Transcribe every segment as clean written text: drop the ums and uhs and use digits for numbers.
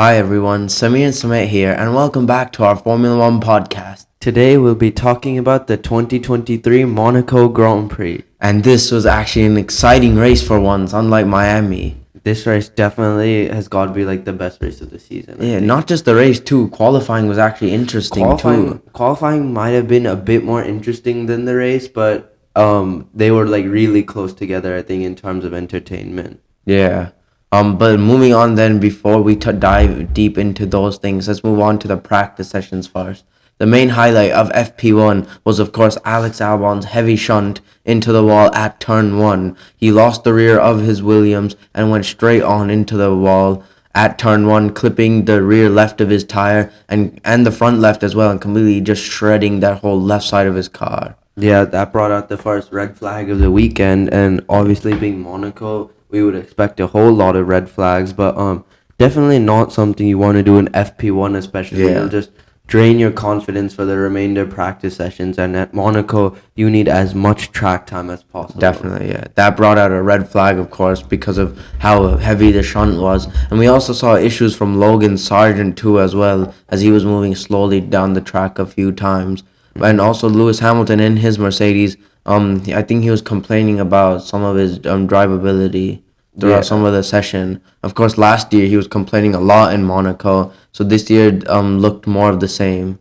Hi everyone, Samir and Sumit here, and welcome back to our Formula One podcast. Today we'll be talking about the 2023 Monaco Grand Prix. And this was actually an exciting race for once, unlike Miami. This race definitely has got to be like the best race of the season. Yeah, not just the race too. Qualifying was actually interesting too. Qualifying might have been a bit more interesting than the race, but they were like really close together, I think, in terms of entertainment. Yeah. But moving on then, before we dive deep into those things, let's move on to the practice sessions first. The main highlight of FP1 was, of course, Alex Albon's heavy shunt into the wall at turn 1. He lost the rear of his Williams and went straight on into the wall at turn 1, clipping the rear left of his tire and the front left as well, and completely just shredding that whole left side of his car. Yeah, that brought out the first red flag of the weekend, and obviously being Monaco, we would expect a whole lot of red flags, but definitely not something you want to do in FP1 especially. Yeah. It'll just drain your confidence for the remainder practice sessions, and at Monaco you need as much track time as possible. Definitely, yeah. That brought out a red flag, of course, because of how heavy the shunt was. And we also saw issues from Logan Sargent too as well, as he was moving slowly down the track a few times. And also Lewis Hamilton in his Mercedes, I think he was complaining about some of his drivability throughout some of the session. Of course, last year he was complaining a lot in Monaco, so this year looked more of the same.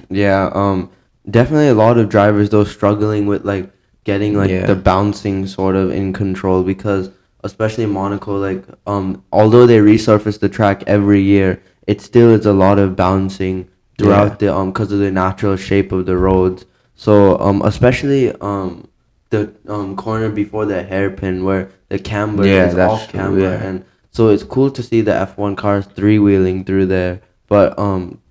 Yeah, definitely a lot of drivers though struggling with like getting like the bouncing sort of in control, because especially in Monaco, like although they resurface the track every year, it still is a lot of bouncing throughout the because of the natural shape of the roads. So especially the corner before the hairpin where the camber is off camber, and so it's cool to see the F1 cars three-wheeling through there, but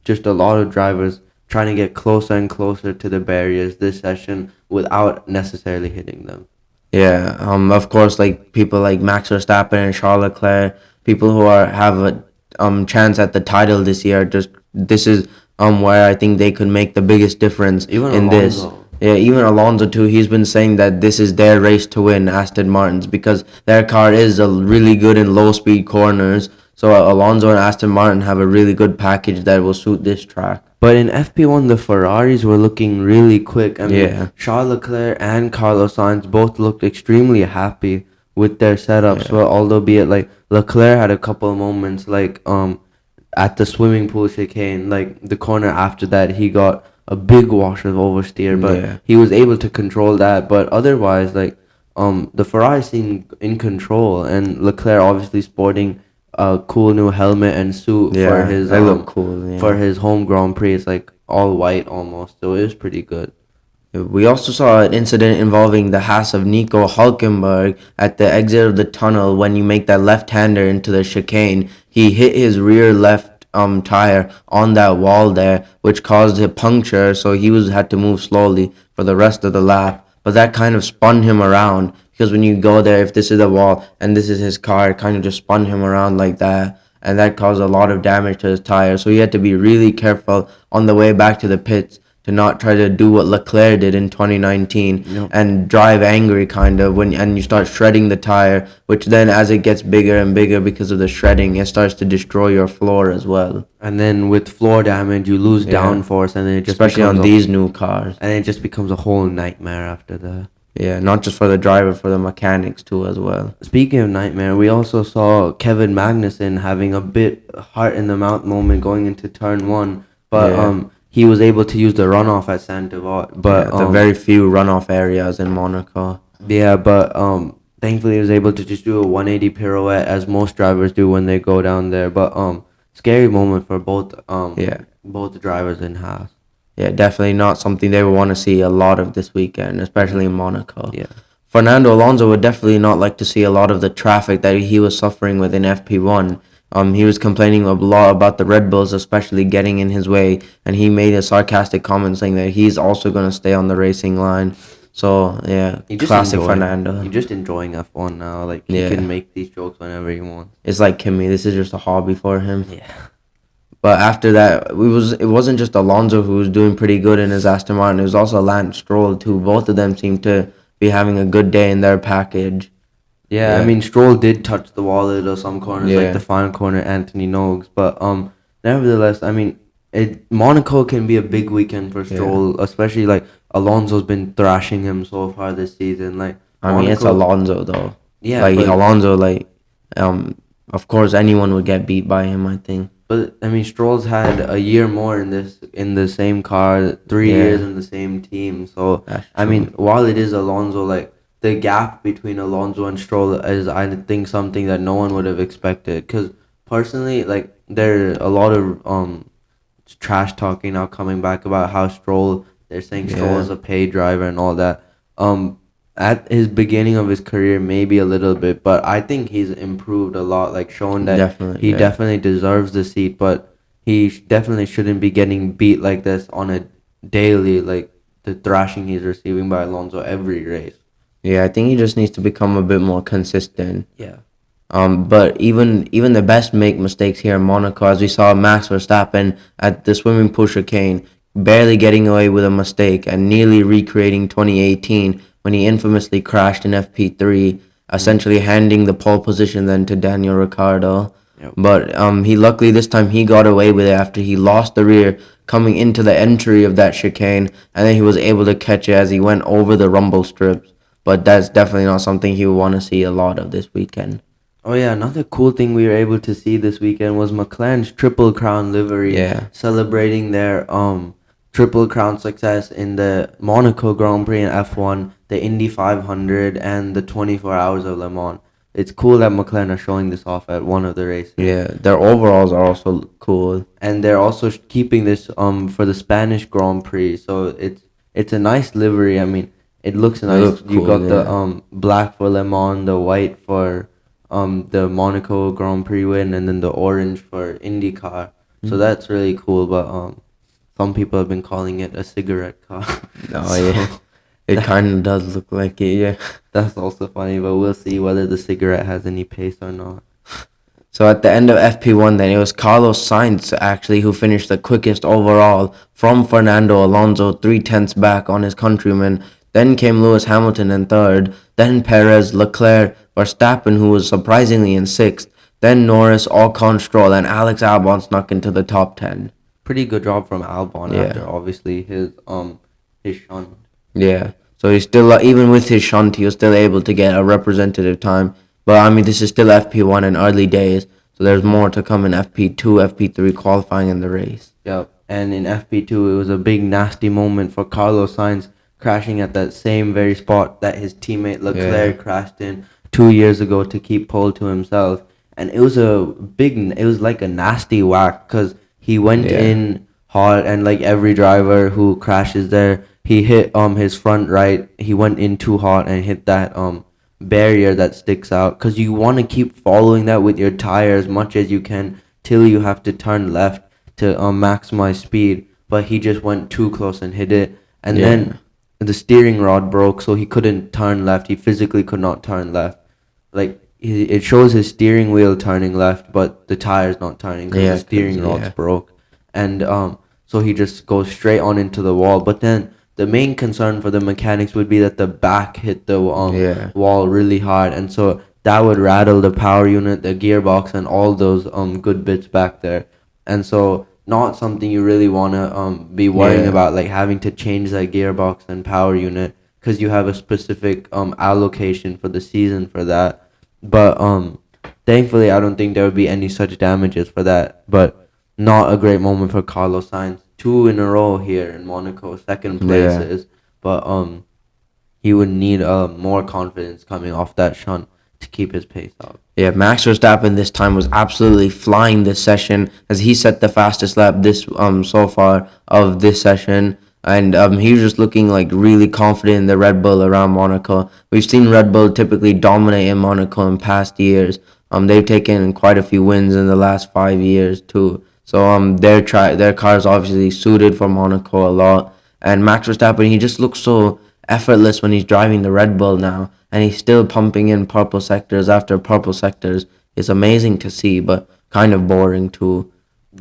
just a lot of drivers trying to get closer and closer to the barriers this session without necessarily hitting them. Yeah, of course, like people like Max Verstappen and Charles Leclerc, people who have a chance at the title this year. Just this is where I think they could make the biggest difference Even in this. Alonso. Yeah, even Alonso too. He's been saying that this is their race to win, Aston Martin's, because their car is really good in low speed corners. So Alonso and Aston Martin have a really good package that will suit this track. But in FP1, the Ferraris were looking really quick. I mean, Yeah. Charles Leclerc and Carlos Sainz both looked extremely happy with their setups. Yeah. Well, although be it like Leclerc had a couple of moments like at the swimming pool chicane, like the corner after that, he got a big wash of oversteer, but he was able to control that. But otherwise, like the Ferrari seemed in control, and Leclerc obviously sporting a cool new helmet and suit for his they look cool. for his home Grand Prix. It's like all white almost, so it was pretty good. We also saw an incident involving the Haas of Nico Hulkenberg at the exit of the tunnel when you make that left-hander into the chicane. He hit his rear left tire on that wall there, which caused a puncture, so he had to move slowly for the rest of the lap. But that kind of spun him around, because when you go there, if this is the wall and this is his car, it kind of just spun him around like that. And that caused a lot of damage to his tire. So he had to be really careful on the way back to the pits to not try to do what Leclerc did in 2019 and drive angry kind of and you start shredding the tire, which then as it gets bigger and bigger because of the shredding, it starts to destroy your floor as well. And then with floor damage, you lose downforce, and then it just especially on these new cars. And it just becomes a whole nightmare after that. Yeah, not just for the driver, for the mechanics too as well. Speaking of nightmare, we also saw Kevin Magnussen having a bit heart in the mouth moment going into turn 1, but he was able to use the runoff at Saint-Avold, but the very few runoff areas in Monaco. Yeah, but thankfully he was able to just do a 180 pirouette as most drivers do when they go down there. But scary moment for both drivers in Haas. Yeah, definitely not something they would want to see a lot of this weekend, especially in Monaco. Yeah. Fernando Alonso would definitely not like to see a lot of the traffic that he was suffering with in FP1. He was complaining a lot about the Red Bulls, especially getting in his way, and he made a sarcastic comment saying that he's also going to stay on the racing line. So, yeah, classic Fernando. You're just enjoying F1 now. Like, he can make these jokes whenever he wants. It's like Kimi. This is just a hobby for him. Yeah. But after that, it wasn't just Alonso who was doing pretty good in his Aston Martin. It was also Lance Stroll, too. Both of them seemed to be having a good day in their package. Yeah, I Yeah, mean Stroll did touch the wallet or some corners, like the yeah, final corner, Anthony Noakes, but nevertheless, I mean, Monaco can be a big weekend for yeah. Stroll, especially like Alonso's been thrashing him so far this season. Like I mean, it's Monaco, Alonso though. yeah, Like Alonso, like, um, of course anyone would get beat by him. I think. but I mean Stroll's had a year more in the same car, 3 years Yeah, in the same team. So that's I mean, true. while it is Alonso, like the gap between Alonso and Stroll is, I think, something that no one would have expected. Because personally, like there are a lot of trash talking now coming back about how Stroll. They're saying Stroll is Yeah, a paid driver and all that. Um, at his beginning of his career, maybe a little bit, but I think he's improved a lot. Like showing that definitely. he Yeah. definitely deserves the seat, but he definitely shouldn't be getting beat like this on a daily, like the thrashing he's receiving by Alonso every race. Yeah, I think he just needs to become a bit more consistent. Yeah. But even the best make mistakes here in Monaco, as we saw Max Verstappen at the swimming pool chicane, barely getting away with a mistake and nearly recreating 2018 when he infamously crashed in FP3, Mm. essentially handing the pole position then to Daniel Ricciardo. Yep. But he luckily this time he got away with it after he lost the rear coming into the entry of that chicane, and then he was able to catch it as he went over the rumble strips. But that's definitely not something he would want to see a lot of this weekend. Oh yeah, another cool thing we were able to see this weekend was McLaren's Triple Crown livery Yeah. celebrating their Triple Crown success in the Monaco Grand Prix in F1, the Indy 500, and the 24 Hours of Le Mans. It's cool that McLaren are showing this off at one of the races. Yeah, their overalls are also cool. And they're also keeping this for the Spanish Grand Prix. So it's a nice livery. I mean, it looks It nice. looks You cool, got the yeah. black for Le Mans, the white for the Monaco Grand Prix win, and then the orange for IndyCar. So Mm. that's really cool. But some people have been calling it a cigarette car. Oh yeah, So it that, kind of does look like it, yeah. that's also funny. But we'll see whether the cigarette has any pace or not. So at the end of FP1, then it was Carlos Sainz actually who finished the quickest overall from Fernando Alonso, 3/10 back on his countryman. Then came Lewis Hamilton in third. Then Perez, Leclerc, Verstappen, who was surprisingly in sixth. Then Norris, Ocon, Stroll, and Alex Albon snuck into the top 10. Pretty good job from Albon Yeah. after obviously his shunt. Yeah. So he's still, even with his shunt, he was still able to get a representative time. But I mean, this is still FP1 in early days. So there's more to come in FP2, FP3 qualifying in the race. Yep. And in FP2, it was a big nasty moment for Carlos Sainz crashing at that same very spot that his teammate Yeah. Leclerc crashed in 2 years ago to keep pole to himself. And it was like a nasty whack because he went Yeah. in hard, and like every driver who crashes there, he hit his front right. He went in too hard and hit that barrier that sticks out because you want to keep following that with your tire as much as you can till you have to turn left to maximize speed, but he just went too close and hit it. And Yeah. then the steering rod broke, so he couldn't turn left. He physically could not turn left. Like it shows his steering wheel turning left, but the tire's not turning because Yeah. the steering rod's Yeah. broke. And so he just goes straight on into the wall. But then the main concern for the mechanics would be that the back hit the Yeah. wall really hard, and so that would rattle the power unit, the gearbox, and all those good bits back there. And so not something you really want to be worrying Yeah. about, like having to change that gearbox and power unit because you have a specific allocation for the season for that. But thankfully, I don't think there would be any such damages for that. But not a great moment for Carlos Sainz. 2 in a row here in Monaco, second Yeah. places. But he would need more confidence coming off that shunt to keep his pace up. Yeah, Max Verstappen this time was absolutely flying this session as he set the fastest lap this so far of this session, and he was just looking like really confident in the Red Bull around Monaco. We've seen Red Bull typically dominate in Monaco in past years. They've taken quite a few wins in the last 5 years too. So their car is obviously suited for Monaco a lot, and Max Verstappen he just looks so effortless when he's driving the Red Bull now, and he's still pumping in purple sectors after purple sectors. It's amazing to see, but kind of boring too.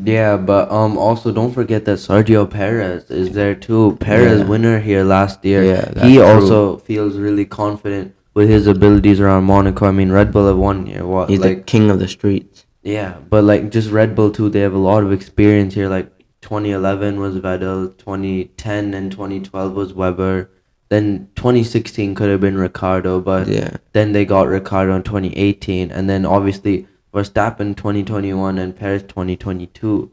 Yeah, but also don't forget that Sergio Perez is there too. Perez Yeah, winner here last year. yeah, He that's true. also feels really confident with his abilities around Monaco. I mean, Red Bull have won here. What He's the like king of the streets. yeah, but like just Red Bull too. They have a lot of experience here. Like 2011 was Vettel, 2010 and 2012 was Weber. Then 2016 could have been Ricardo, but Yeah. then they got Ricardo in 2018, and then obviously Verstappen 2021 and Perez 2022.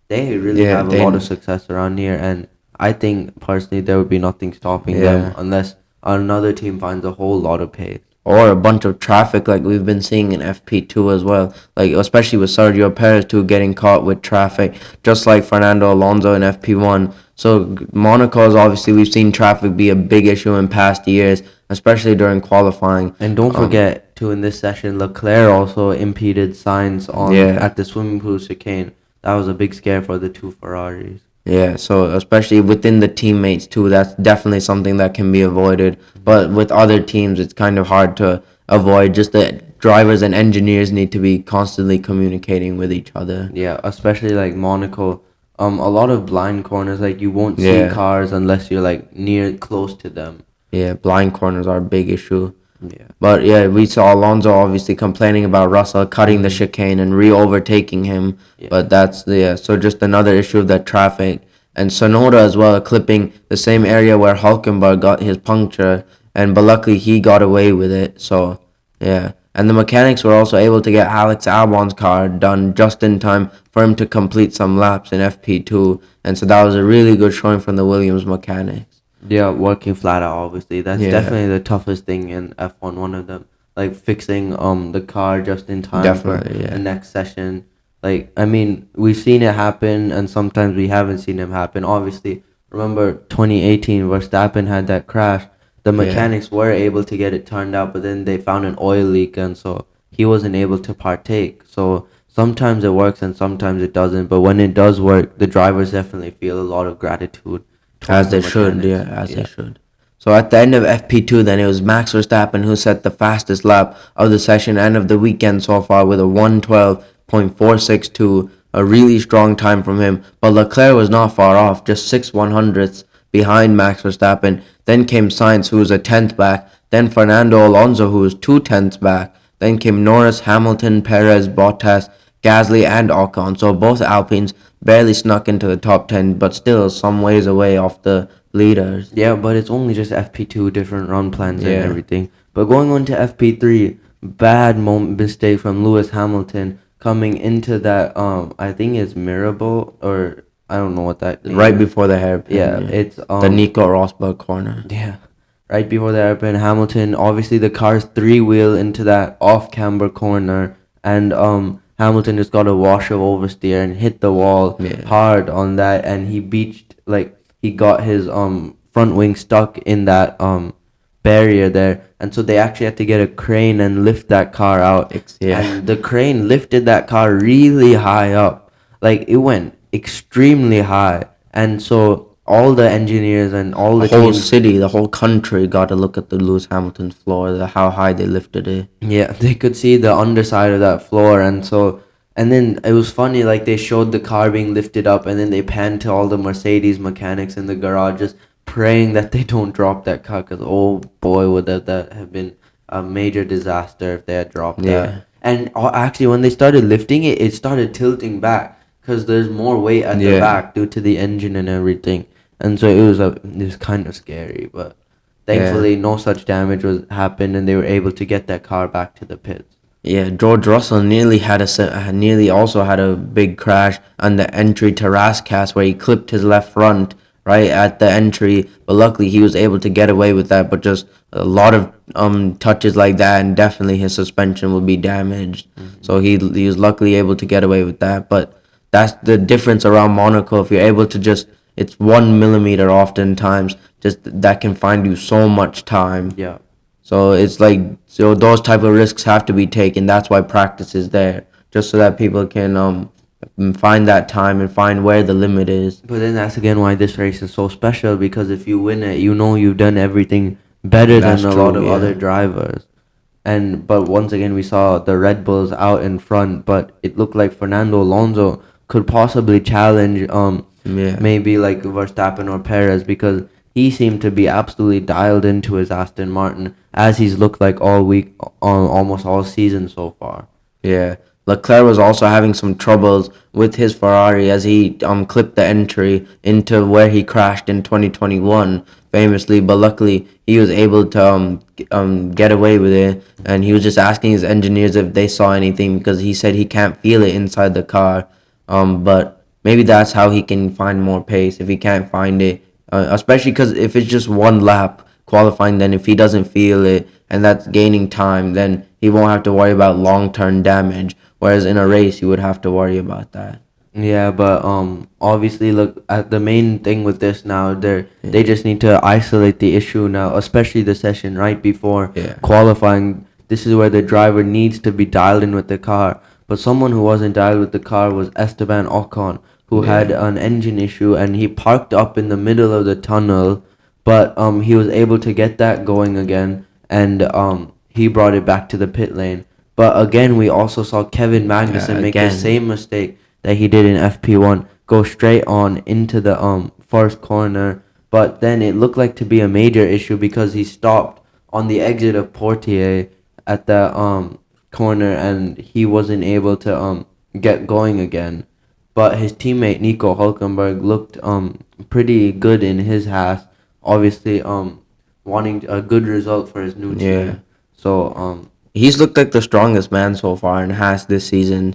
They really Yeah, have a lot of success around here, and I think personally there would be nothing stopping them yeah. unless another team finds a whole lot of pace. Or a bunch of traffic like we've been seeing in FP2 as well. Like especially with Sergio Perez too getting caught with traffic, just like Fernando Alonso in FP1. So Monaco's obviously we've seen traffic be a big issue in past years, especially during qualifying. And don't forget too, in this session, Leclerc also impeded Sainz on Yeah. at the swimming pool chicane. That was a big scare for the two Ferraris. Yeah, so especially within the teammates too, that's definitely something that can be avoided. But with other teams, it's kind of hard to avoid. Just the drivers and engineers need to be constantly communicating with each other. Yeah, especially like Monaco. A lot of blind corners, like you won't see Yeah, cars unless you're like near close to them. yeah, blind corners are a big issue. Yeah. But yeah, we saw Alonso obviously complaining about Russell cutting the chicane and re-overtaking him. Yeah. But that's yeah, so just another issue of that traffic. And Sonoda as well, clipping the same area where Hulkenberg got his puncture, but luckily he got away with it. So yeah, and the mechanics were also able to get Alex Albon's car done just in time for him to complete some laps in FP2, and so that was a really good showing from the Williams mechanics. Yeah, working flat out, obviously. That's Yeah. definitely the toughest thing in F1, one of them. Like fixing the car just in time Definitely, for yeah. the next session. Like, I mean, we've seen it happen and sometimes we haven't seen it happen. Obviously, remember 2018 Verstappen had that crash. The Yeah. mechanics were able to get it turned out, but then they found an oil leak and so he wasn't able to partake. So sometimes it works and sometimes it doesn't. But when it does work, the drivers definitely feel a lot of gratitude towards As the they should, yeah, mechanics. as they should. So at the end of FP2, then it was Max Verstappen who set the fastest lap of the session and of the weekend so far with a 1:12.462, a really strong time from him. But Leclerc was not far off, just 6/100ths behind Max Verstappen. Then came Sainz, who was a tenth back. Then Fernando Alonso, who was 2/10ths back. Then came Norris, Hamilton, Perez, Bottas, Gasly, and Ocon. So both Alpines barely snuck into the top 10, but still some ways away off the leaders. Yeah, but it's only just FP2, different run plans and Yeah. everything. But going on to FP3, bad mistake from Lewis Hamilton coming into that, I think it's Mirabel, or I don't know what that name Right is. before the hairpin. Yeah, it's the Nico Rosberg corner. yeah, right before the hairpin. Hamilton, obviously the car's three-wheel into that off-camber corner, and Hamilton just got a wash of oversteer and hit the wall Yeah. hard on that, and he beached like he got his front wing stuck in that barrier there, and so they actually had to get a crane and lift that car out. Yeah. And the crane lifted that car really high up, like it went extremely high, and so all the engineers and all the The whole teams, city, the whole country got to look at the Lewis Hamilton floor, how high they lifted it. yeah, they could see the underside of that floor, and so and then it was funny, like they showed the car being lifted up, and then they panned to all the Mercedes mechanics in the garage just praying that they don't drop that car, because oh boy, would that have been a major disaster if they had dropped Yeah. that. And actually, when they started lifting it, it started tilting back because there's more weight at the Yeah. back due to the engine and everything, and so it was kind of scary, but thankfully no such damage was happened, and they were able to get that car back to the pits. Yeah, George Russell nearly also had a big crash on the entry to Rascas where he clipped his left front right at the entry, but luckily he was able to get away with that. But just a lot of touches like that, and definitely his suspension will be damaged. So he was luckily able to get away with that. But that's the difference around Monaco. If you're able to just it's 1 millimeter oftentimes, just that can find you so much time. Yeah. So it's like those type of risks have to be taken. That's why practice is there, just so that people can find that time and find where the limit is. But then that's again why this race is so special, because if you win it, you know you've done everything better That's than a true, lot of yeah. other drivers. And but once again we saw the Red Bulls out in front, but it looked like Fernando Alonso could possibly challenge Yeah. maybe like Verstappen or Perez, because he seemed to be absolutely dialed into his Aston Martin, as he's looked like all week, on almost all season so far. Yeah. Leclerc was also having some troubles with his Ferrari as he clipped the entry into where he crashed in 2021 famously, but luckily he was able to get away with it, and he was just asking his engineers if they saw anything because he said he can't feel it inside the car. But maybe that's how he can find more pace if he can't find it, especially because if it's just one lap qualifying, then if he doesn't feel it and that's gaining time, then he won't have to worry about long-term damage. Whereas in a race, you would have to worry about that. Yeah, but obviously, look at the main thing with this now. They just need to isolate the issue now, especially the session right before Yeah. qualifying. This is where the driver needs to be dialed in with the car. But someone who wasn't dialed with the car was Esteban Ocon, who had Yeah. an engine issue, and he parked up in the middle of the tunnel. But he was able to get that going again, and he brought it back to the pit lane. But again, we also saw Kevin Magnussen make the Again. same mistake that he did in FP1, go straight on into the first corner. But then it looked like to be a major issue because he stopped on the exit of Portier at the corner, and he wasn't able to get going again. But his teammate Nico Hulkenberg looked pretty good in his Haas, obviously wanting a good result for his new team. Yeah. So He's looked like the strongest man so far and has this season.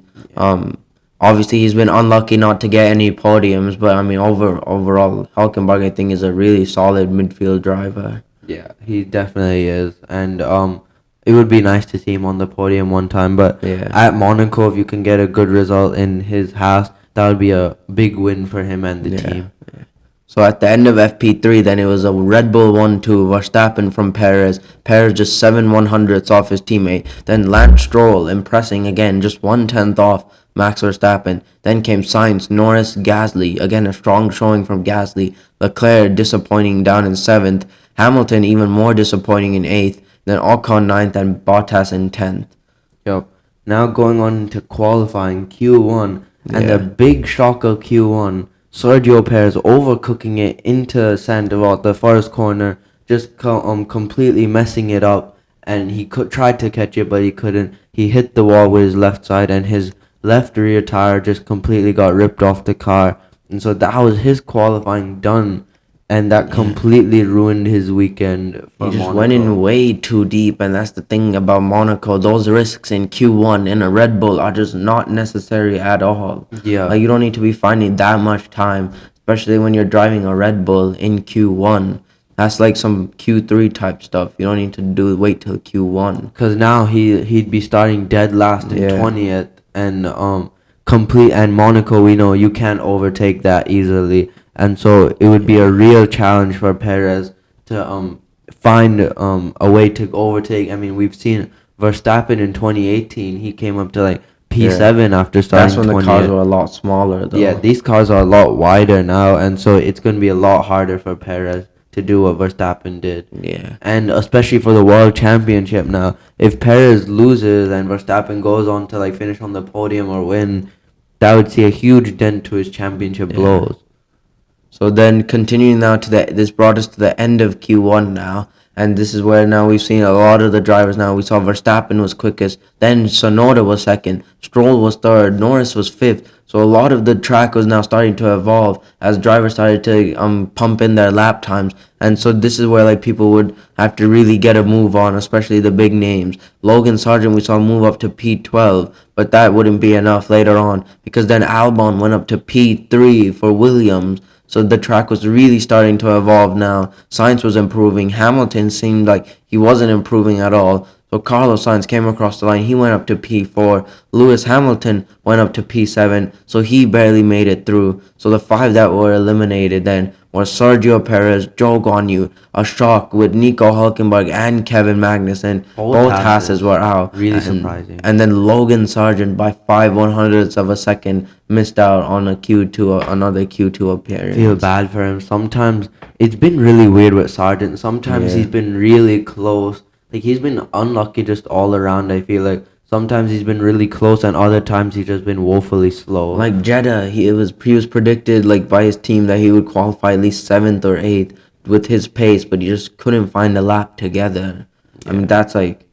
Obviously he's been unlucky not to get any podiums, but I mean overall Hulkenberg I think is a really solid midfield driver. yeah, he definitely is, and it would be nice to see him on the podium one time. But Yeah. at Monaco, if you can get a good result in his house, that would be a big win for him and the Yeah. team. So at the end of FP3, then it was a Red Bull 1-2, Verstappen from Perez. Perez just 7/100ths off his teammate. Then Lance Stroll impressing again, just 1/10 off Max Verstappen. Then came Sainz, Norris, Gasly. Again, a strong showing from Gasly. Leclerc disappointing down in 7th. Hamilton even more disappointing in 8th. Then Ocon 9th and Bottas in 10th. Yep. Now going on into qualifying Q1, and Yeah. the big shock of Q1, Sergio Perez overcooking it into Sandoval, the first corner, just completely messing it up, and he tried to catch it, but he couldn't. He hit the wall with his left side, and his left rear tire just completely got ripped off the car, and so that was his qualifying done, and that completely ruined his weekend for He just Monaco. went in way too deep, and that's the thing about Monaco. Those risks in Q1 in a Red Bull are just not necessary at all. Yeah. Like, you don't need to be finding that much time, especially when you're driving a Red Bull in Q1. That's like some Q3 type stuff. You don't need to wait till Q1. Because now he'd be starting dead last in Yeah. 20th, and complete, and Monaco, we know you can't overtake that easily, and so it would be a real challenge for Perez to find a way to overtake. I mean, we've seen Verstappen in 2018. He came up to like P7 after starting. That's when the cars were a lot smaller, though. Yeah, these cars are a lot wider now, and so it's going to be a lot harder for Perez to do what Verstappen did. Yeah. And especially for the World Championship now, if Perez loses and Verstappen goes on to like finish on the podium or win, that would see a huge dent to his championship blows. So then continuing now this brought us to the end of Q1 now. And this is where now we've seen a lot of the drivers now. We saw Verstappen was quickest. Then Sonoda was second. Stroll was third. Norris was fifth. So a lot of the track was now starting to evolve as drivers started to pump in their lap times. And so this is where like people would have to really get a move on, especially the big names. Logan Sargent we saw move up to P12, but that wouldn't be enough later on because then Albon went up to P3 for Williams. So the track was really starting to evolve now. Sainz was improving. Hamilton seemed like he wasn't improving at all. So Carlos Sainz came across the line. He went up to P4. Lewis Hamilton went up to P7. So he barely made it through. So the 5 that were eliminated then were Sergio Perez, Zhou Guanyu, a shock with Nico Hulkenberg and Kevin Magnussen. Both Hasses were out. Really surprising. And then Logan Sargent by 5/100ths of a second missed out on another Q2 appearance. Feel bad for him. Sometimes it's been really weird with Sargent. Sometimes he's been really close. Like he's been unlucky just all around. I feel like sometimes he's been really close, and other times he's just been woefully slow. Like Jeddah, he was predicted like by his team that he would qualify at least 7th or 8th, with his pace, but he just couldn't find a lap together. I mean, Yeah. that's like,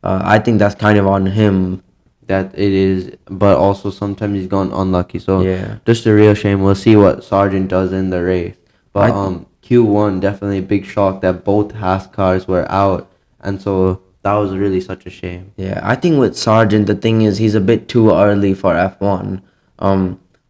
I think that's kind of on him. That it is, but also sometimes he's gone unlucky. So Yeah. just a real shame. We'll see what Sargent does in the race. But I Q1 definitely a big shock that both Haas cars were out, and so that was really such a shame. Yeah, I think with Sargent, the thing is he's a bit too early for F1.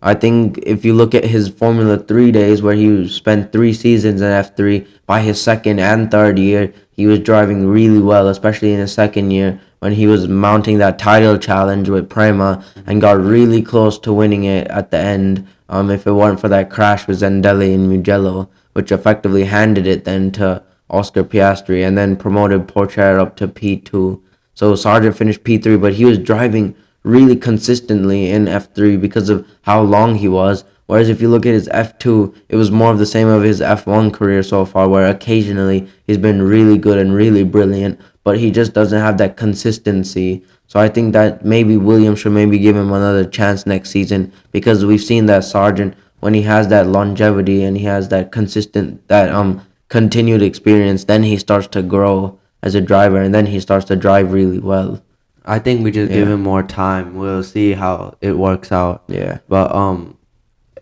I think if you look at his Formula 3 days where he spent 3 seasons in F3, by his second and third year, he was driving really well, especially in his second year when he was mounting that title challenge with Prema and got really close to winning it at the end. If it weren't for that crash with Zendelli in Mugello, which effectively handed it then to Oscar Piastri and then promoted Pourchaire up to P2. So Sargent finished P3, but he was driving really consistently in F3 because of how long he was. Whereas if you look at his F2, it was more of the same of his F1 career so far, where occasionally he's been really good and really brilliant, but he just doesn't have that consistency. So I think that maybe Williams should maybe give him another chance next season because we've seen that Sargent, when he has that longevity and he has that continued experience, then he starts to grow as a driver and then he starts to drive really well. I think we just give Yeah. him more time. We'll see how it works out. Yeah. But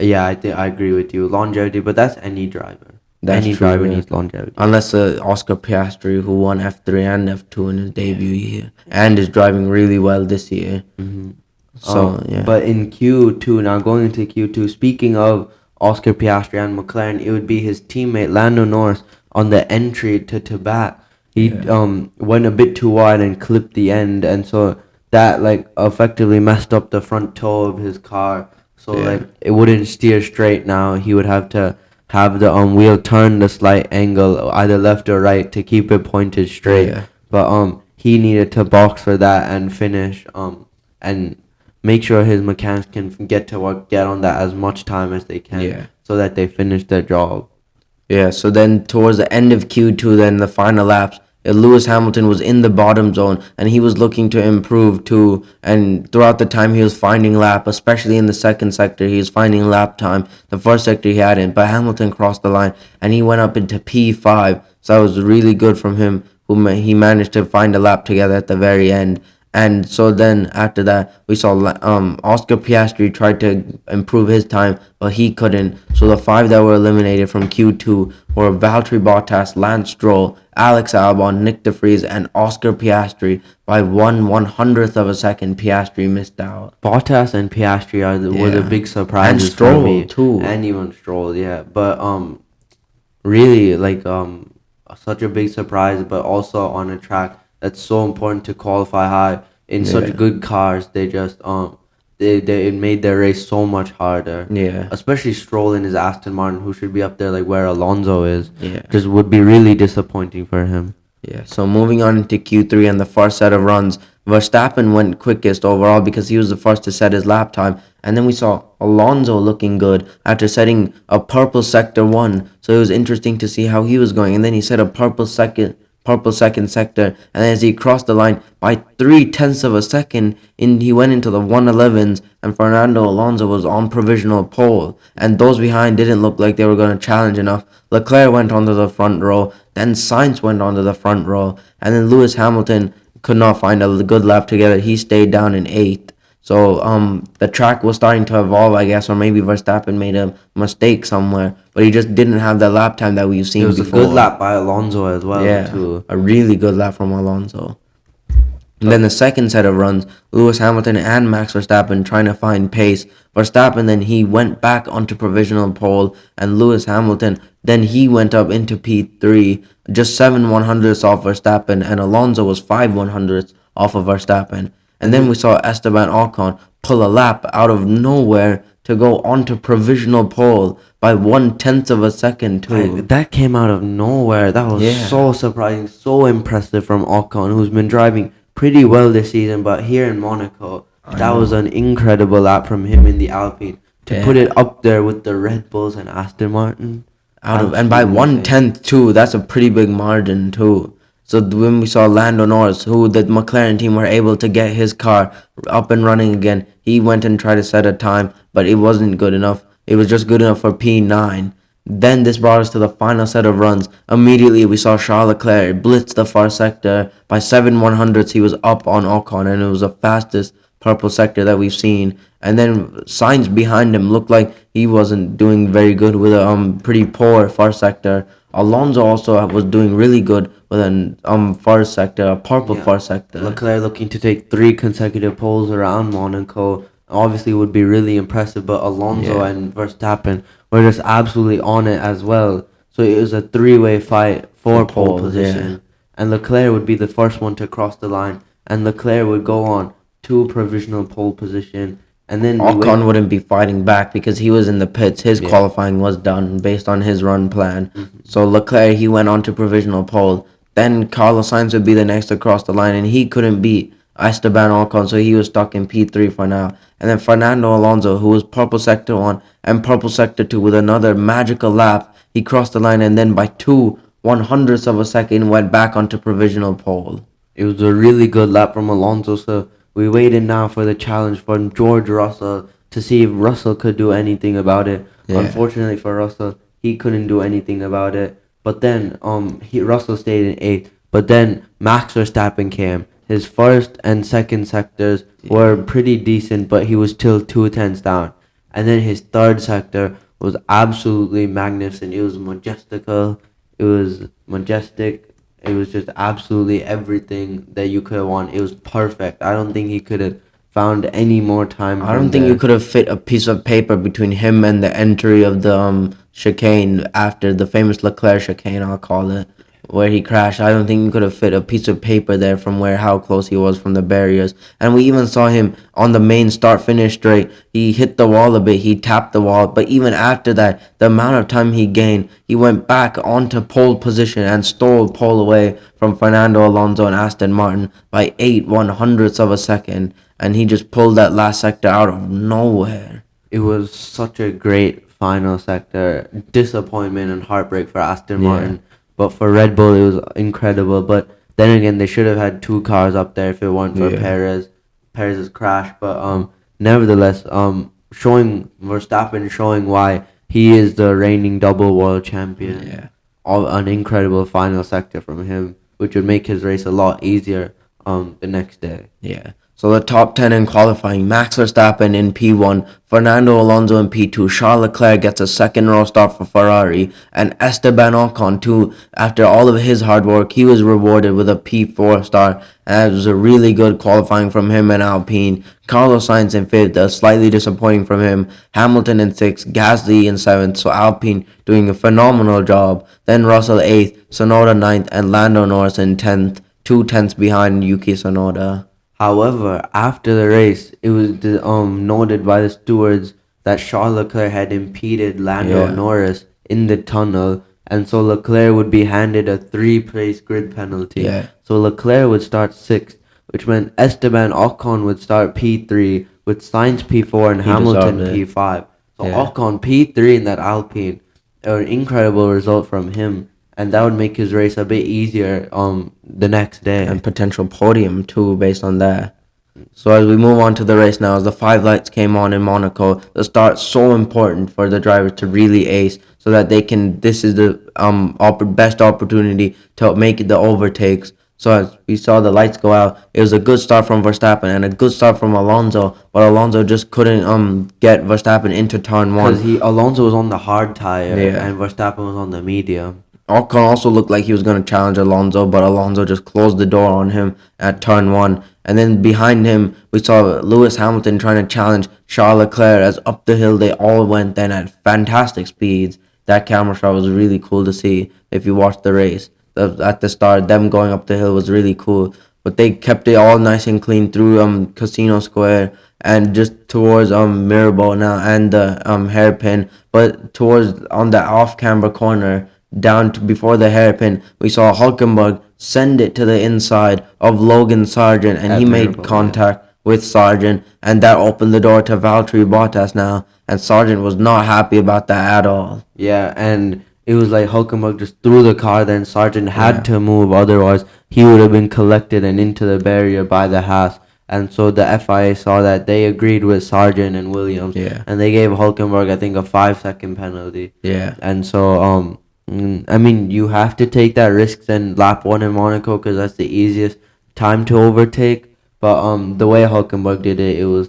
yeah, I think I agree with you. Longevity, but that's any driver. That's Any true, driver yeah. needs longevity. Unless Oscar Piastri, who won F3 and F2 in his debut year and is driving really well this year. Mm-hmm. So, yeah. But in Q2, now going into Q2, speaking of Oscar Piastri and McLaren, it would be his teammate Lando Norris on the entry to Tibet. He went a bit too wide and clipped the end, and so that like effectively messed up the front toe of his car. So like it wouldn't steer straight now. He would have to have the wheel turn the slight angle either left or right to keep it pointed straight. Yeah. But he needed to box for that and finish and make sure his mechanics can get to work, get on that as much time as they can, so that they finish their job. Yeah, so then towards the end of Q2, then the final laps, Lewis Hamilton was in the bottom zone and he was looking to improve too. And throughout the time, he was finding lap, especially in the second sector, he was finding lap time. The first sector he hadn't, but Hamilton crossed the line and he went up into P5. So that was really good from him. He managed to find a lap together at the very end. And so then after that, we saw Oscar Piastri tried to improve his time, but he couldn't. So the five that were eliminated from Q2 were Valtteri Bottas, Lance Stroll, Alex Albon, Nick De Vries, and Oscar Piastri. By 1/100th of a second, Piastri missed out. Bottas and Piastri were the big surprises And Stroll for me, too. and even Stroll, yeah. But really like such a big surprise, but also on a track that's so important to qualify high in such good cars. They just it made their race so much harder. Yeah. Especially Stroll in his Aston Martin, who should be up there like where Alonso is. Yeah. Just would be really disappointing for him. Yeah, so moving on into Q3 and the first set of runs, Verstappen went quickest overall because he was the first to set his lap time. And then we saw Alonso looking good after setting a purple sector 1. So it was interesting to see how he was going. And then he set a purple second sector. And then as he crossed the line by 0.3 of a second, he went into the 111s. And Fernando Alonso was on provisional pole. And those behind didn't look like they were going to challenge enough. Leclerc went onto the front row. Then Sainz went onto the front row. And then Lewis Hamilton could not find a good lap together. He stayed down in 8th. So the track was starting to evolve, I guess, or maybe Verstappen made a mistake somewhere, but he just didn't have the lap time that we've seen before. It was a good lap by Alonso as well, too. A really good lap from Alonso. And then the second set of runs, Lewis Hamilton and Max Verstappen trying to find pace. Verstappen, then he went back onto provisional pole, and Lewis Hamilton, then he went up into P3, just 7/100ths off Verstappen, and Alonso was 5/100ths off of Verstappen. And then we saw Esteban Ocon pull a lap out of nowhere to go onto provisional pole by 1/10 of a second too. That came out of nowhere. That was so surprising, so impressive from Ocon, who's been driving pretty well this season, but here in Monaco, that was an incredible lap from him in the Alpine to put it up there with the Red Bulls and Aston Martin. And by 1/10 too, that's a pretty big margin too. So when we saw Lando Norris, who the McLaren team were able to get his car up and running again, he went and tried to set a time, but it wasn't good enough. It was just good enough for P9. Then this brought us to the final set of runs. Immediately we saw Charles Leclerc blitz the far sector. By 7/100ths he was up on Ocon, and it was the fastest purple sector that we've seen. And then Sainz behind him looked like he wasn't doing very good with a pretty poor far sector. Alonso also was doing really good with an far sector, a purple far sector. Leclerc looking to take 3 consecutive poles around Monaco obviously would be really impressive, but Alonso and Verstappen were just absolutely on it as well. So it was a 3-way fight for pole position. And Leclerc would be the first one to cross the line, and Leclerc would go on to provisional pole position. And then Ocon wouldn't be fighting back because he was in the pits. His qualifying was done based on his run plan. So Leclerc, he went on to provisional pole. Then Carlos Sainz would be the next to cross the line, and he couldn't beat Esteban Ocon, so he was stuck in P3 for now. And then Fernando Alonso, who was purple sector 1 and purple sector 2 with another magical lap, he crossed the line and then by 2/100ths of a second went back onto provisional pole. It was a really good lap from Alonso, so we waited now for the challenge from George Russell to see if Russell could do anything about it. Unfortunately for Russell, he couldn't do anything about it. But then Russell stayed in 8th. But then Max Verstappen came. His first and second sectors were pretty decent, but he was still 2/10ths down. And then his third sector was absolutely magnificent. It was majestical. It was majestic. It was just absolutely everything that you could have wanted. It was perfect. I don't think he could have found any more time. I don't think you could have fit a piece of paper between him and the entry of the chicane after the famous Leclerc chicane, I'll call it, where he crashed. I don't think you could have fit a piece of paper there from how close he was from the barriers. And we even saw him on the main start-finish straight. He hit the wall a bit. He tapped the wall. But even after that, the amount of time he gained, he went back onto pole position and stole pole away from Fernando Alonso and Aston Martin by 8/100ths of a second. And he just pulled that last sector out of nowhere. It was such a great final sector. Disappointment and heartbreak for Aston Martin. But for Red Bull, it was incredible. But then again, they should have had 2 cars up there if it weren't for Perez's crash. But nevertheless, showing Verstappen showing why he is the reigning double world champion. An incredible final sector from him, which would make his race a lot easier the next day. So the top 10 in qualifying: Max Verstappen in P1, Fernando Alonso in P2, Charles Leclerc gets a second row start for Ferrari, and Esteban Ocon too. After all of his hard work, he was rewarded with a P4 start, and it was a really good qualifying from him and Alpine. Carlos Sainz in 5th, slightly disappointing from him. Hamilton in 6th, Gasly in 7th, so Alpine doing a phenomenal job. Then Russell 8th, Tsunoda 9th, and Lando Norris in 10th, 2/10ths behind Yuki Tsunoda. However, after the race, it was noted by the stewards that Charles Leclerc had impeded Lando Norris in the tunnel, and so Leclerc would be handed a 3-place grid penalty. So Leclerc would start 6th, which meant Esteban Ocon would start P3, with Sainz P4 and Hamilton P5. So Ocon P3 in that Alpine, an incredible result from him. And that would make his race a bit easier the next day. And potential podium too, based on that. So as we move on to the race now, as the 5 lights came on in Monaco, the start's so important for the drivers to really ace, so that they can. This is the best opportunity to make the overtakes. So as we saw the lights go out, it was a good start from Verstappen and a good start from Alonso, but Alonso just couldn't get Verstappen into turn 1. Because Alonso was on the hard tire and Verstappen was on the medium. Ocon also looked like he was going to challenge Alonso, but Alonso just closed the door on him at turn 1. And then behind him, we saw Lewis Hamilton trying to challenge Charles Leclerc as up the hill they all went then at fantastic speeds. That camera shot was really cool to see if you watched the race. At the start, them going up the hill was really cool. But they kept it all nice and clean through Casino Square and just towards Mirabeau now and the hairpin. But towards on the off-camera corner, down to before the hairpin, we saw Hulkenberg send it to the inside of Logan Sargent, and he made contact with Sargent, and that opened the door to Valtteri Bottas now, and Sargent was not happy about that at all. And it was like Hulkenberg just threw the car, then Sargent had to move, otherwise he would have been collected and into the barrier by the Haas. And so the FIA saw that, they agreed with Sargent and Williams, Yeah. and they gave Hulkenberg, I think, a 5 second penalty. Yeah. And so, I mean, you have to take that risk in lap one in Monaco because that's the easiest time to overtake. But the way Hulkenberg did it, it was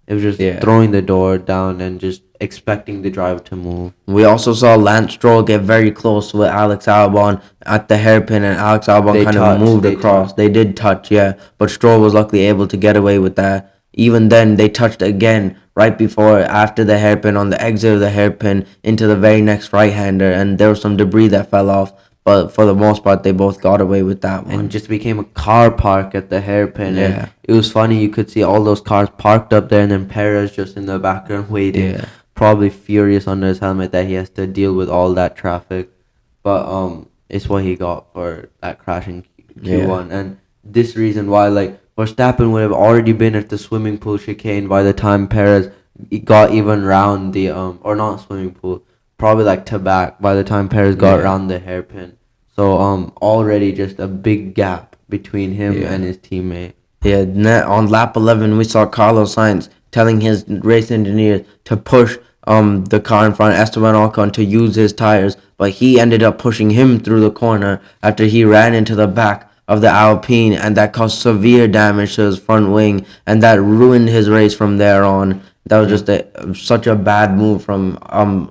just Yeah. throwing the door down and just expecting the driver to move. We also saw Lance Stroll get very close with Alex Albon at the hairpin, and Alex Albon They kind of touched, moved they across. touched. They did touch, yeah, but Stroll was luckily able to get away with that. Even then, they touched again right before, after the hairpin, on the exit of the hairpin into the very next right-hander, and there was some debris that fell off. But for the most part, they both got away with that one. And just became a car park at the hairpin. Yeah. And it was funny, you could see all those cars parked up there, and then Perez just in the background waiting. Yeah. Probably furious under his helmet that he has to deal with all that traffic. But it's what he got for that crash in Q1. And this reason why, like, Verstappen would have already been at the swimming pool chicane by the time Perez got even round the or not swimming pool, probably like Tabac by the time Perez got around the hairpin. So already just a big gap between him and his teammate. Yeah, on lap 11, we saw Carlos Sainz telling his race engineer to push the car in front of Esteban Ocon to use his tires, but he ended up pushing him through the corner after he ran into the back of the Alpine, and that caused severe damage to his front wing, and that ruined his race from there on. That was just such a bad move from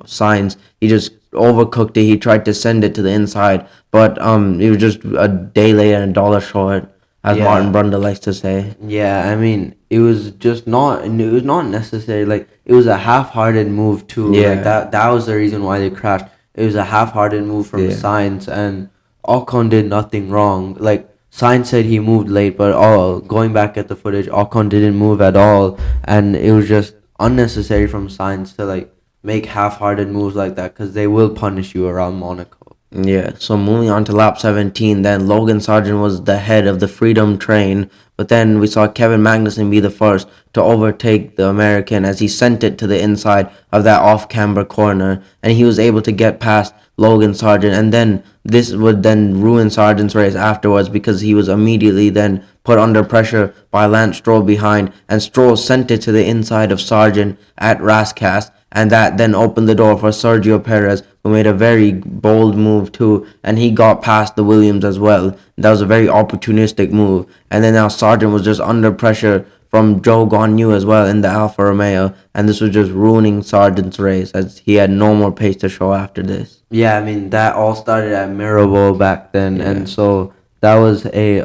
Sainz. He just overcooked it. He tried to send it to the inside, but it was just a day late and a dollar short, as Martin Brundle likes to say. Yeah, I mean, it was not necessary. Like, it was a half-hearted move too. Yeah. Like, that was the reason why they crashed. It was a half-hearted move from Sainz, and Ocon did nothing wrong. Like, Sainz said he moved late, but going back at the footage, Ocon didn't move at all, and it was just unnecessary from Sainz to like make half-hearted moves like that, because they will punish you around Monaco. Yeah, so moving on to lap 17, then Logan Sargent was the head of the Freedom train, but then we saw Kevin Magnussen be the first to overtake the American as he sent it to the inside of that off-camber corner, and he was able to get past Logan Sargent, and then this would then ruin Sargent's race afterwards because he was immediately then put under pressure by Lance Stroll behind, and Stroll sent it to the inside of Sargent at Rascas, and that then opened the door for Sergio Perez, who made a very bold move too, and he got past the Williams as well. That was a very opportunistic move. And then now Sargent was just under pressure from Joe Guan Yu as well in the Alfa Romeo, and this was just ruining Sargent's race as he had no more pace to show after this. Yeah, I mean, that all started at Mirabel back then, and so that was a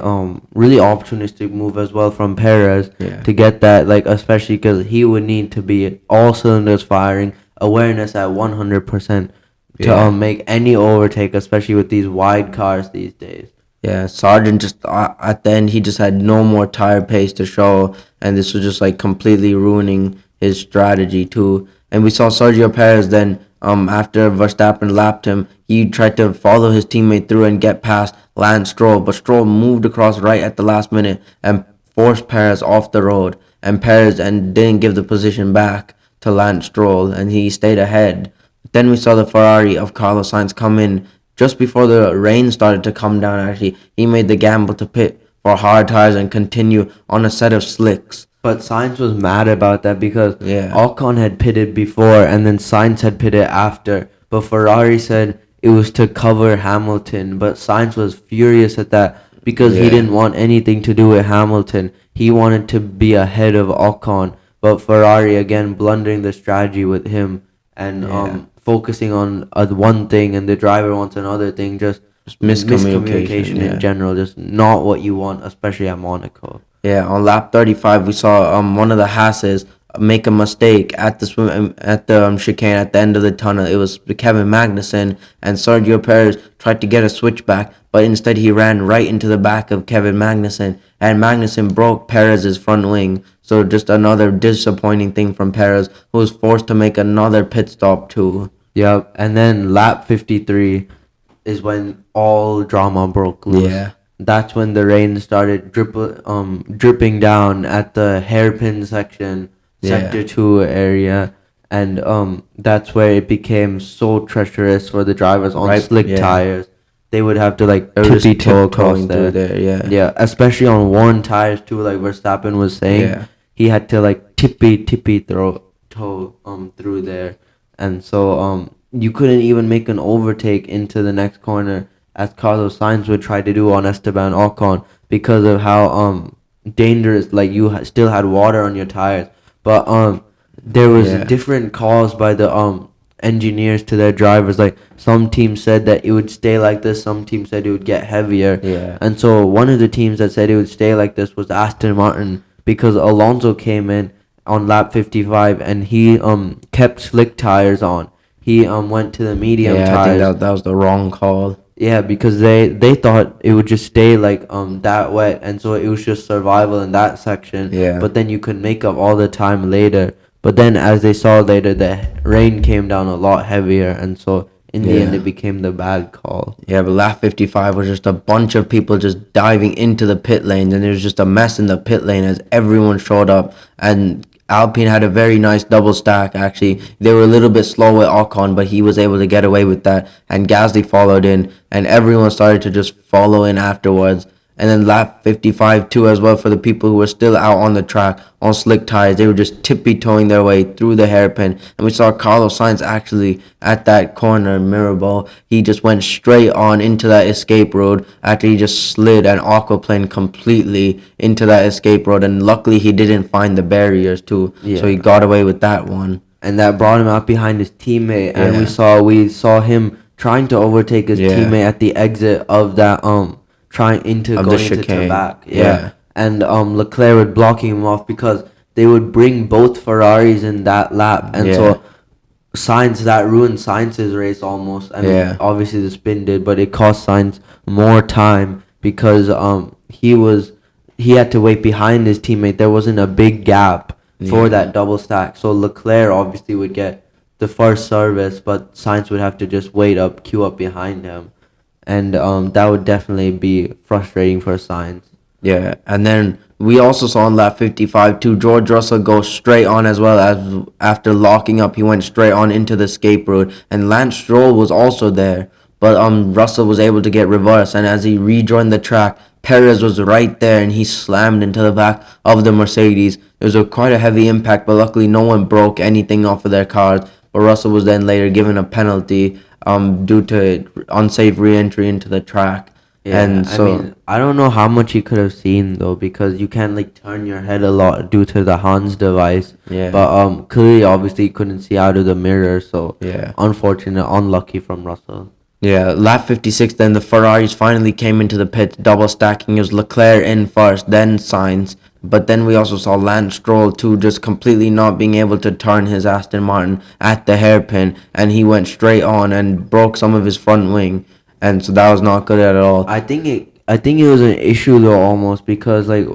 really opportunistic move as well from Perez to get that, like, especially because he would need to be all cylinders firing, awareness at 100% to make any overtake, especially with these wide cars these days. Yeah, Sargent just at the end he just had no more tire pace to show, and this was just like completely ruining his strategy too. And we saw Sergio Perez then after Verstappen lapped him, he tried to follow his teammate through and get past Lance Stroll, but Stroll moved across right at the last minute and forced Perez off the road, and Perez didn't give the position back to Lance Stroll, and he stayed ahead. Then we saw the Ferrari of Carlos Sainz come in just before the rain started to come down. Actually, he made the gamble to pit for hard tires and continue on a set of slicks. But Sainz was mad about that because Ocon had pitted before and then Sainz had pitted after. But Ferrari said it was to cover Hamilton. But Sainz was furious at that because he didn't want anything to do with Hamilton. He wanted to be ahead of Ocon. But Ferrari, again, blundering the strategy with him and focusing on one thing and the driver wants another thing. Just miscommunication in general. Just not what you want, especially at Monaco. Yeah, on lap 35, we saw one of the Hasses make a mistake at the chicane at the end of the tunnel. It was Kevin Magnussen, and Sergio Perez tried to get a switchback, but instead he ran right into the back of Kevin Magnussen, and Magnussen broke Perez's front wing. So just another disappointing thing from Perez, who was forced to make another pit stop too. Yep, and then lap 53 is when all drama broke loose. Yeah. That's when the rain started dripping down at the hairpin section, sector 2 area, and that's where it became so treacherous for the drivers on slick tires they would have to like They were just tippy toe across tiptoeing there. through there. Yeah. Yeah, especially on worn tires too. Like Verstappen was saying, Yeah. he had to like tippy throw toe through there, and so you couldn't even make an overtake into the next corner as Carlos Sainz would try to do on Esteban Ocon because of how dangerous, like you still had water on your tires. But there was Yeah. different calls by the engineers to their drivers. Like some teams said that it would stay like this, some teams said it would get heavier. Yeah. And so one of the teams that said it would stay like this was Aston Martin, because Alonso came in on lap 55 and he kept slick tires on. He went to the medium Yeah, I think tires. that was the wrong call. Yeah, because they thought it would just stay like that wet, and so it was just survival in that section. Yeah. But then you could make up all the time later. But then as they saw later, the rain came down a lot heavier, and so in the end Yeah. it became the bad call. Yeah, but lap 55 was just a bunch of people just diving into the pit lanes, and there was just a mess in the pit lane as everyone showed up. And Alpine had a very nice double stack, actually. They were a little bit slow with Ocon, but he was able to get away with that. And Gasly followed in, and everyone started to just follow in afterwards. And then lap 55 too as well for the people who were still out on the track on slick tires. They were just tippy-toeing their way through the hairpin. And we saw Carlos Sainz actually at that corner, Mirabel. He just went straight on into that escape road after he just slid and aquaplaned completely into that escape road. And luckily he didn't find the barriers too. Yeah. So he got away with that one. And that brought him out behind his teammate, and Yeah. we saw him trying to overtake his Yeah. teammate at the exit of that trying into Of the going into chicane. Tabac. Yeah. And Leclerc would blocking him off because they would bring both Ferraris in that lap, and Yeah. so Sainz, that ruined Sainz's race almost. I mean, Yeah. obviously the spin did, but it cost Sainz more time because he had to wait behind his teammate. There wasn't a big gap for Yeah. that double stack, so Leclerc obviously would get the first service, but Sainz would have to just queue up behind him, and that would definitely be frustrating for Sainz. Yeah, and then we also saw in lap 55 too, George Russell go straight on as well. As after locking up, he went straight on into the escape road, and Lance Stroll was also there. But Russell was able to get reverse, and as he rejoined the track, Perez was right there, and he slammed into the back of the Mercedes. It was quite a heavy impact, but luckily no one broke anything off of their cars. But Russell was then later given a penalty due to unsafe re-entry into the track. Yeah, And so I mean, I don't know how much he could have seen though, because you can't like turn your head a lot due to the Hans device. Yeah. But clearly, obviously, he couldn't see out of the mirror, so yeah. unfortunate, unlucky from Russell. Yeah, lap 56, then the Ferraris finally came into the pit, double stacking. It was Leclerc in first, then Sainz. But then we also saw Lance Stroll too, just completely not being able to turn his Aston Martin at the hairpin, and he went straight on and broke some of his front wing, and so that was not good at all. I think it was an issue though, almost, because like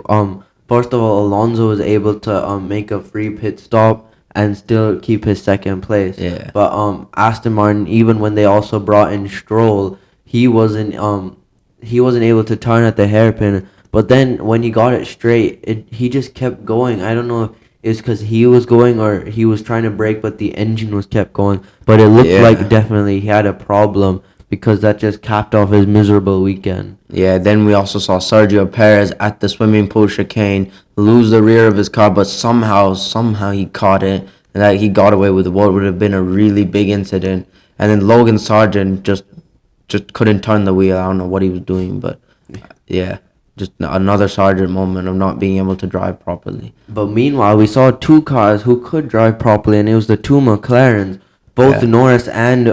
first of all, Alonso was able to make a free pit stop and still keep his second place. Yeah. But Aston Martin, even when they also brought in Stroll, he wasn't able to turn at the hairpin. But then when he got it straight, he just kept going. I don't know if it's because he was going or he was trying to brake, but the engine was kept going. But it looked like definitely he had a problem, because that just capped off his miserable weekend. Yeah, then we also saw Sergio Perez at the swimming pool chicane lose the rear of his car, but somehow he caught it, and that he got away with what would have been a really big incident. And then Logan Sargent just couldn't turn the wheel. I don't know what he was doing, but yeah, just another Sargent moment of not being able to drive properly. But meanwhile, we saw two cars who could drive properly, and it was the two McLarens, both Norris and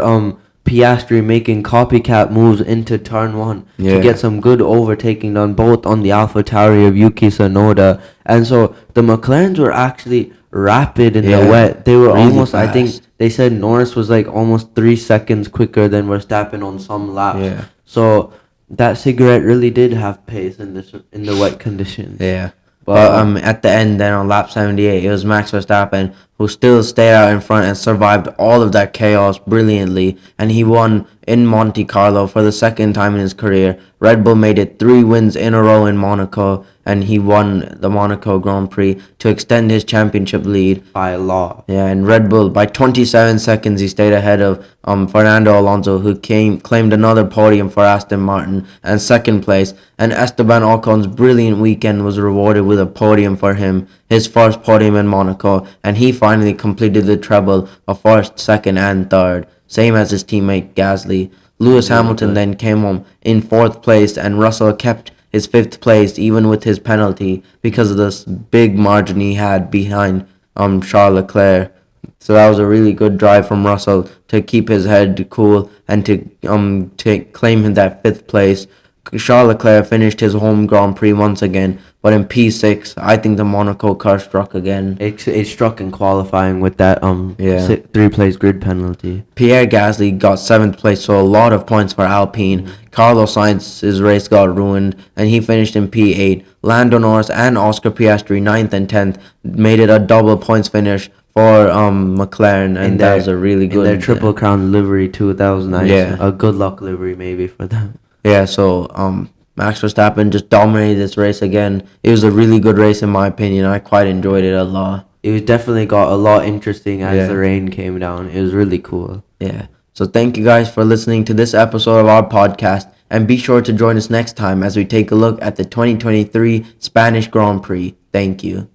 Piastri, making copycat moves into turn one to get some good overtaking done, both on the AlphaTauri of Yuki Tsunoda. And so the McLarens were actually rapid in the wet. They were really almost, fast. I think they said Norris was like almost 3 seconds quicker than Verstappen on some laps. Yeah. So that cigarette really did have pace in the wet conditions. Yeah. But at the end, then on lap 78, it was Max Verstappen who still stayed out in front and survived all of that chaos brilliantly, and he won in Monte Carlo for the second time in his career. Red Bull made it 3 wins in a row in Monaco, and he won the Monaco Grand Prix to extend his championship lead. By a lot. Yeah, and Red Bull, by 27 seconds, he stayed ahead of Fernando Alonso, who claimed another podium for Aston Martin and second place. And Esteban Ocon's brilliant weekend was rewarded with a podium for him, his first podium in Monaco, and he finally completed the treble of first, second, and third, same as his teammate Gasly. Lewis Hamilton then came home in fourth place, and Russell kept his fifth place even with his penalty because of this big margin he had behind Charles Leclerc. So that was a really good drive from Russell to keep his head cool and to claim that fifth place. Charles Leclerc finished his home Grand Prix once again, but in P6, I think the Monaco car struck again. It struck in qualifying with that 3-place grid penalty. Pierre Gasly got 7th place, so a lot of points for Alpine. Carlos Sainz's race got ruined, and he finished in P8. Lando Norris and Oscar Piastri, 9th and 10th, made it a double points finish for McLaren, and that was a really good... In their Triple Crown livery, too, that was nice. Yeah. A good luck livery, maybe, for them. Yeah, so Max Verstappen just dominated this race again. It was a really good race in my opinion. I quite enjoyed it a lot. It was definitely got a lot interesting as the rain came down. It was really cool. Yeah. So thank you guys for listening to this episode of our podcast, and be sure to join us next time as we take a look at the 2023 Spanish Grand Prix. Thank you.